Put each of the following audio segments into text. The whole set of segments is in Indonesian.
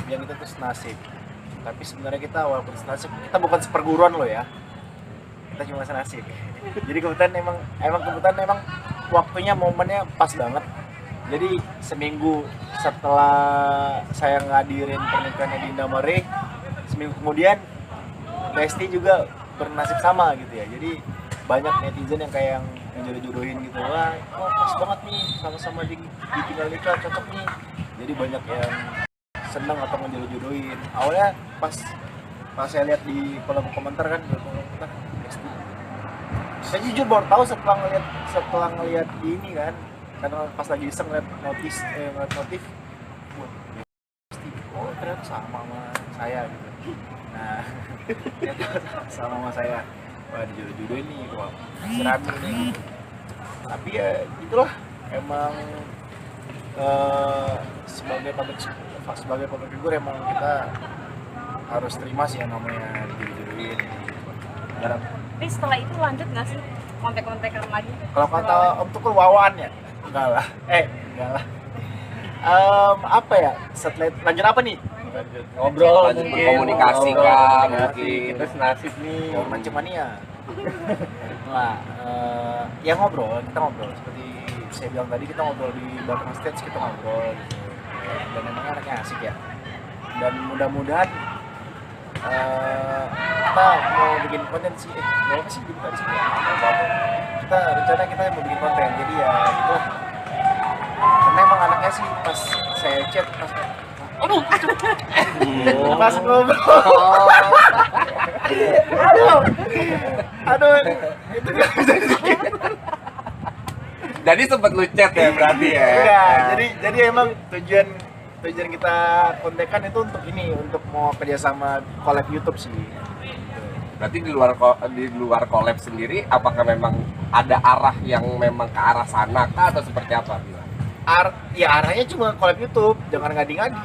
bilang kita tuh senasib. Tapi sebenarnya kita walaupun senasib, kita bukan seperguruan loh ya. Kita cuma senasib. Jadi kebetulan emang waktunya momennya pas banget. Jadi seminggu setelah saya ngadirin pernikahannya Dinda Mare, seminggu kemudian Lesti juga bernasib sama gitu ya. Jadi banyak netizen yang kayak yang jodoh-jodohin gitu, wah kok pas banget nih sama-sama ditinggal nikah, cocok nih. Jadi banyak yang seneng atau ngejodoh-jodohin. Awalnya pas saya lihat di kolom komentar kan, Lesti. Saya jujur baru tahu setelah ngelihat di ini kan, karena pas lagi iseng ngeliat notif, wah Lesti, oh ternyata sama saya gitu. Nah, ternyata sama saya, wah dijodoh-jodohin nih, wah serami nih gitu. Tapi ya itulah, emang sebagai public figure emang kita harus terima sih yang namanya dijodohin. Tapi setelah itu lanjut nggak sih kontak-kontakan lagi? Kalau kata Om Tukul wawan ya? Enggak lah. Enggak lah. Apa ya? Setelah lanjut apa nih? Ngobrol, lanjut berkomunikasikan mungkin. Kita senasib nih. Macam mania. Nah, ya kita ngobrol seperti saya bilang tadi, kita ngobrol di belakang stage, kita ngobrol gitu. Dan emang anaknya asik ya. Dan mudah-mudahan kita mau bikin konten sih, nggak apa sih dibuka di sini ya. Kita rencana kita mau bikin konten, jadi ya gitu. Karena emang anaknya sih pas saya chat pas ngobrol, aduh, itu nggak bisa dikit. Jadi sempat lu chat ya berarti ya. Enggak, jadi emang tujuan kita kontekan itu untuk ini, untuk mau kerjasama collab YouTube sih. Berarti di luar collab sendiri, apakah memang ada arah yang memang ke arah sana kah atau seperti apa? Ya arahnya cuma collab YouTube, jangan ngadi-ngadi.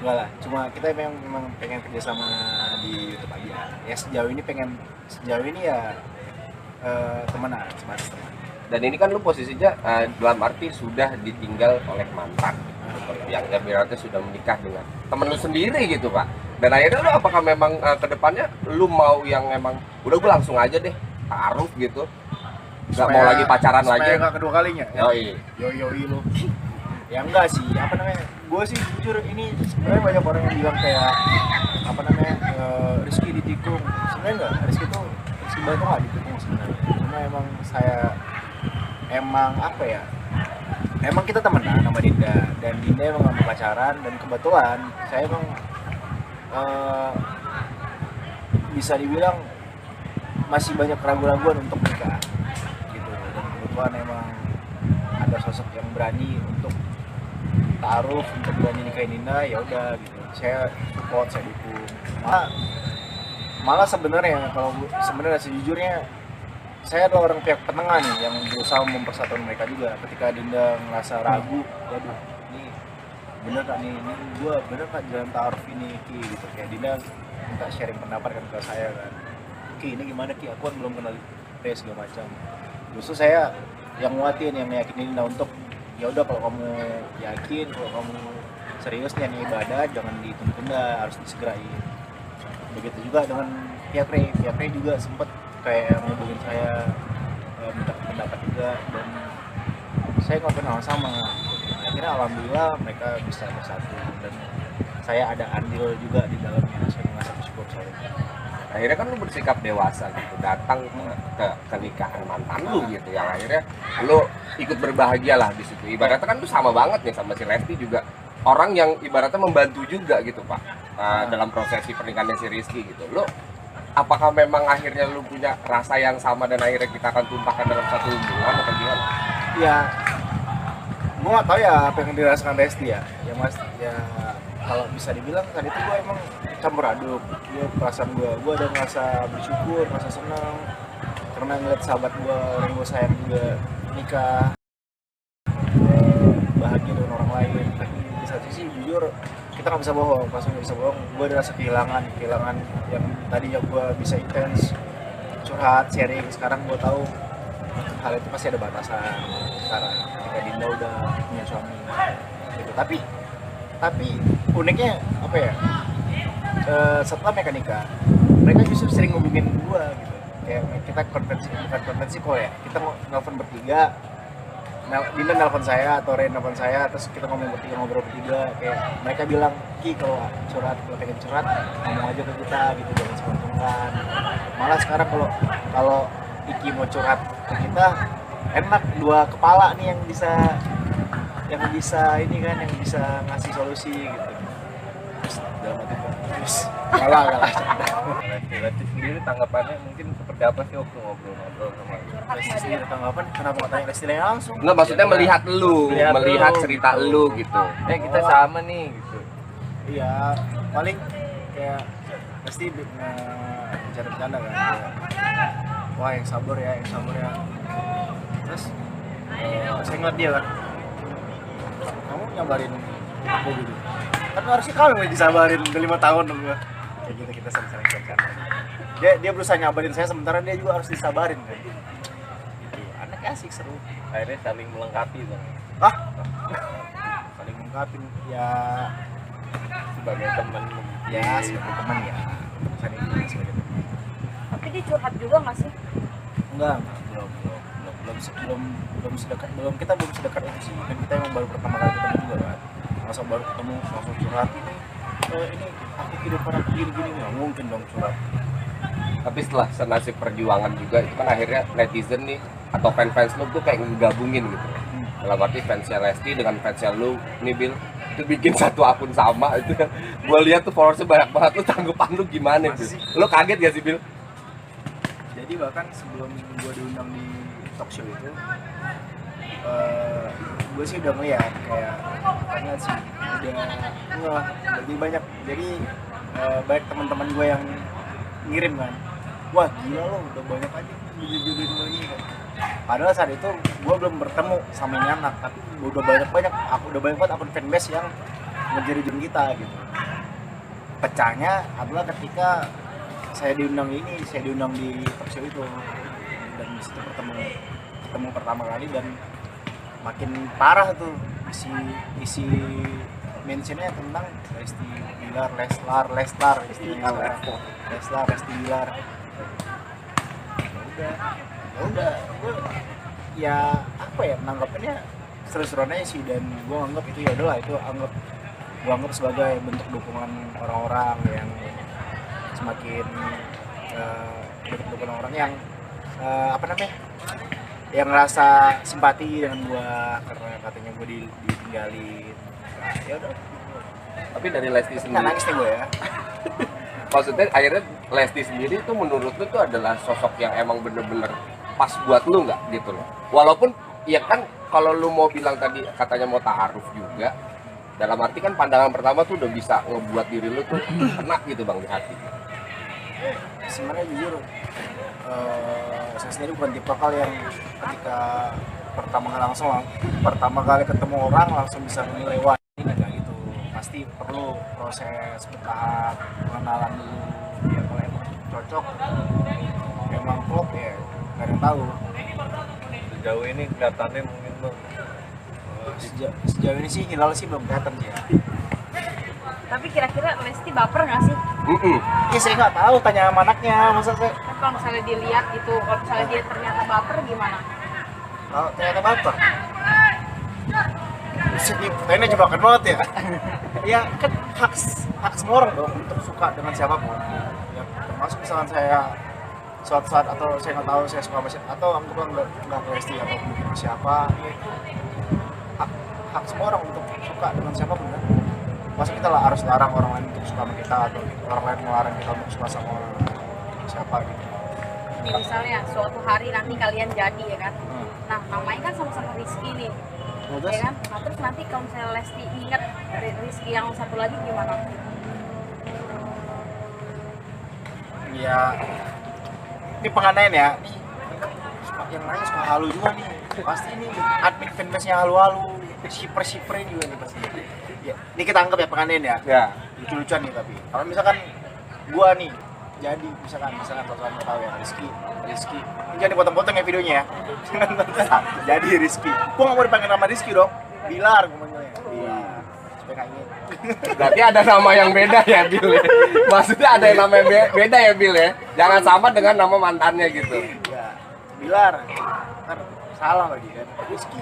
Enggak lah, cuma kita memang pengen kerjasama di YouTube aja. Ya sejauh ini ya temenan, sebatas teman. Dan ini kan lu posisinya dalam arti sudah ditinggal oleh mantan, yang berarti sudah menikah dengan temen lu sendiri gitu Pak. Dan akhirnya lu apakah memang kedepannya lu mau yang memang udah gue langsung aja deh taruh gitu, nggak mau lagi pacaran lagi? Supaya nggak kedua kalinya. Yoi. Yoi lu. Ya enggak sih, apa namanya? Gue sih jujur ini sebenarnya banyak orang yang bilang kayak apa namanya, Rizky ditikung. Sebenarnya enggak, Rizky banget tuh nggak ditikung sebenarnya. Cuma emang emang kita temenan sama Dinda, dan Dinda emang nggak mau pacaran, dan kebetulan saya emang bisa dibilang masih banyak keraguan-keraguan untuk nikah gitu. Dan kebetulan emang ada sosok yang berani untuk taruh, untuk berani nikahin Dinda, ya udah gitu. Saya support, saya dukung. Malah sebenarnya sejujurnya saya adalah orang pihak penengah nih yang berusaha mempersatukan mereka juga. Ketika Dinda ngerasa ragu, waduh, ini bener kak ini gue bener kak jalan taruh ini Ki gitu. Kayak Dinda minta sharing pendapat kan ke saya kan, Ki ini gimana Ki, aku kan belum kenal dia segala macam. Justru saya yang nguatin, yang yakinin Dinda untuk ya udah, kalau kamu yakin, kalau kamu serius nih ibadah, jangan ditunda-tunda, harus disegerain. Begitu juga dengan pihak Ray juga sempet kayak ngehubungin saya, minta pendapat juga, dan saya ngelakuin hal sama. Akhirnya alhamdulillah mereka bisa bersatu, dan saya ada andil juga di dalamnya. Saya merasa bersyukur saya. Akhirnya kan lu bersikap dewasa gitu, datang ke nikahan mantan lu gitu, yang akhirnya lu ikut berbahagia lah di situ. Ibaratnya kan lu sama banget nih sama si Lesti juga, orang yang ibaratnya membantu juga gitu Pak, dalam prosesi pernikahannya si Rizky gitu. Lu apakah memang akhirnya lu punya rasa yang sama dan akhirnya kita akan tumpahkan dalam satu hubungan atau gimana? Ya, gue nggak tahu ya apa yang dirasakan Lesti ya. Ya mas, ya kalau bisa dibilang tadi itu gue emang campur aduk. Perasaan gue ada ngerasa bersyukur, ngerasa senang karena ngeliat sahabat gue, orang gue sayang juga nikah, bahagia dengan orang lain. Tapi di satu sisi jujur kita nggak bisa bohong, pasti nggak bisa bohong. Gue ada rasa kehilangan yang tadinya gue bisa intens curhat, sharing. Sekarang gue tahu hal itu pasti ada batasan. Sekarang ketika Dinda udah punya suami gitu. Tapi tapi uniknya apa ya, setelah mereka nikah mereka justru sering ngubungin gua gitu, kayak kita konvensi kok ya, kita nelfon bertiga, Dinda nelfon saya atau Ren nelfon saya, terus kita ngobrol bertiga, kayak mereka bilang, Ki kalau pengen curhat ngomong aja ke kita gitu, jangan sungkan. Malah sekarang kalau Iki mau curhat ke kita, enak dua kepala nih yang bisa ini kan, yang bisa ngasih solusi gitu. Terus dalam hati gua, terus kalah. Lesti sendiri tanggapannya mungkin seperti apa sih waktu ngobrol-ngobrol sama Lesti sendiri tanggapan, kenapa nggak tanya Lesti langsung? Enggak, maksudnya melihat cerita lu gitu. kita sama nih gitu. Iya, paling kayak pasti bercanda kan, kayak, wah yang sabar ya. Terus saya ngeliat dia kan, kamu nyabarin aku gitu, kan harusnya kamu yang disabarin udah 5 tahun dong gua. Kayak gitu, kita sering bercanda. Dia berusaha nyabarin saya, sementara dia juga harus disabarin kan. Gitu. Anaknya asik, seru. Akhirnya saling melengkapi bang, Saling mengungkapin ya, sebagai teman. sebagai teman ya. Saling sebagai teman. Tapi dia curhat juga nggak sih? Enggak, belum kita belum sedekat itu sih, kan kita emang baru pertama kali ketemu juga kan, masa baru ketemu langsung curhat ini aku kehidupan aku gini nggak mungkin dong curhat. Tapi setelah senasib perjuangan juga itu kan akhirnya netizen nih atau fans lu tuh kayak ngegabungin gitu. Dalam arti fansnya Lesti dengan fansnya lu nih Bil, itu bikin satu akun sama itu kan. Gua lihat tuh followersnya banyak banget, tuh tanggapan lu gimana Bil? Lu kaget gak sih Bil? Jadi bahkan sebelum gue diundang di talk show itu, gue sih udah ngeliat kayak banyak sih, udah lebih banyak. Jadi banyak teman-teman gue yang ngirim kan, wah gila lo udah banyak aja jodohin lo ini kan. Padahal saat itu gue belum bertemu sama ini anak, tapi udah banyak banget akun fanbase yang ngejar-ngejar kita gitu. Pecahnya adalah ketika saya diundang di talk show itu, dan disitu ketemu pertama kali, dan makin parah tuh isi mentionnya tentang Lesti Bilar, Leslar, Lesti Bilar. Ya udah, gue ya apa ya, nanggapinnya seru-seruan aja sih, dan gue anggap itu ya udahlah, itu gue anggap sebagai bentuk dukungan orang-orang yang semakin bentuk orang yang yang ngerasa simpati dengan gua karena katanya gua ditinggalin. Nah, ya udah. Tapi dari Lesti sendiri, Nggak nangis nih gua ya. maksudnya akhirnya Lesti sendiri tuh menurut lu tuh adalah sosok yang emang bener-bener pas buat lu nggak gitu loh. Walaupun ya kan kalau lu mau bilang tadi katanya mau ta'aruf juga, dalam arti kan pandangan pertama tuh udah bisa ngebuat diri lu tuh kena gitu bang di hati. Sebenarnya jujur, saya sendiri bukan tipe yang ketika pertama kali ketemu orang langsung bisa menilai, wah ini kayak gitu. Pasti perlu proses bertahap, pengenalan dulu. Ya kalau emang cocok, emang klop ya nggak ada yang tahu. Sejauh ini kelihatannya mungkin bang, Sejauh ini sih hilal sih belum kelihatan sih ya. Tapi kira-kira Lesti baper nggak sih? Ya saya nggak tahu, tanya sama anaknya, masa saya Kan kalau misalnya dilihat gitu, kalau misalnya dia ternyata baper gimana? kalau ternyata baper. Sedih, ini jebakan banget ya. Ya kan hak semua orang dong untuk suka dengan siapapun. Ya termasuk misalkan saya suatu saat atau saya nggak tahu saya suka sama siapa, atau anggaplah nggak Lesti atau mungkin siapa, ya itu hak semua orang untuk suka dengan siapapun kan. Masa kita harus larang orang lain untuk suka sama kita, atau orang lain melarang kita untuk suka sama siapa gitu. Nih misalnya suatu hari nanti kalian jadi ya kan? Nah namanya kan sama-sama Rizky nih, ya kan? Nah terus nanti kalau misalnya Lesti inget Rizky yang satu lagi gimana? Ya ini pengandaian ya, nih yang lain suka halu juga nih, pasti ini admin fanbase-nya halu-halu, shipper juga nih pasti. Ya, ini kita anggap ya pengandaian ya. Ya. Lucu-lucuan nih, tapi kalau misalkan gua nih jadi misalkan kalau tahu ya Rizky ini jangan dipotong-potong ya videonya ya. Jadi Rizky, gua nggak mau dipanggil nama Rizky dong, Bilar gua manggilnya. Iya, supaya nggak inget. Berarti ada nama yang beda ya Bill ya? Maksudnya ada yang namanya beda ya Bill ya? Jangan sama dengan nama mantannya gitu. Ya, Bilar. Ntar salah lagi kan. Rizky.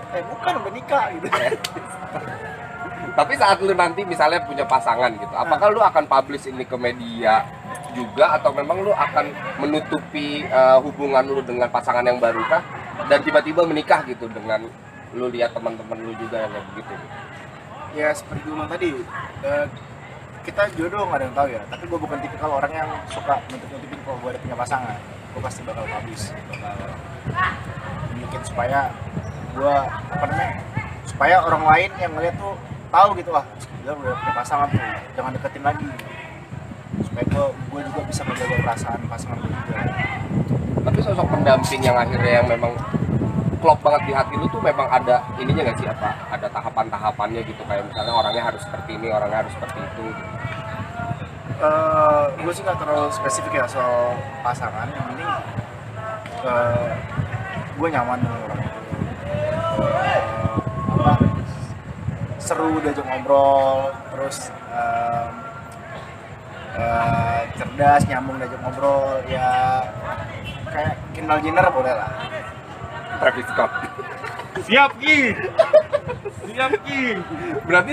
Bukan udah nikah gitu. Tapi saat lu nanti misalnya punya pasangan gitu, apakah lu akan publish ini ke media juga atau memang lu akan menutupi hubungan lu dengan pasangan yang baru kah? Dan tiba-tiba menikah gitu dengan lu lihat teman-teman lu juga yang kayak begitu? Ya seperti gue bilang tadi, kita jodoh nggak ada yang tahu ya. Tapi gue bukan tipikal orang yang suka nutup-nutupin kalau gue ada punya pasangan. Gue pasti bakal publish, bakal bikin supaya gue supaya orang lain yang ngeliat tuh tahu gitu, dia udah punya pasangan tuh, jangan deketin lagi. Supaya gue juga bisa menjaga perasaan pasangan gue juga. Tapi sosok pendamping yang akhirnya yang memang klop banget di hati lu tuh memang ada ininya nggak sih, apa ada tahapan-tahapannya gitu, kayak misalnya orangnya harus seperti ini, orangnya harus seperti itu gitu. Gue sih nggak terlalu spesifik ya soal pasangan, yang penting gue nyaman dengan orang itu, seru diajak ngobrol, terus cerdas, nyambung diajak ngobrol, ya kayak Kendall Jenner boleh lah. Travis Scott. Siap Ki. Siap Ki. Berarti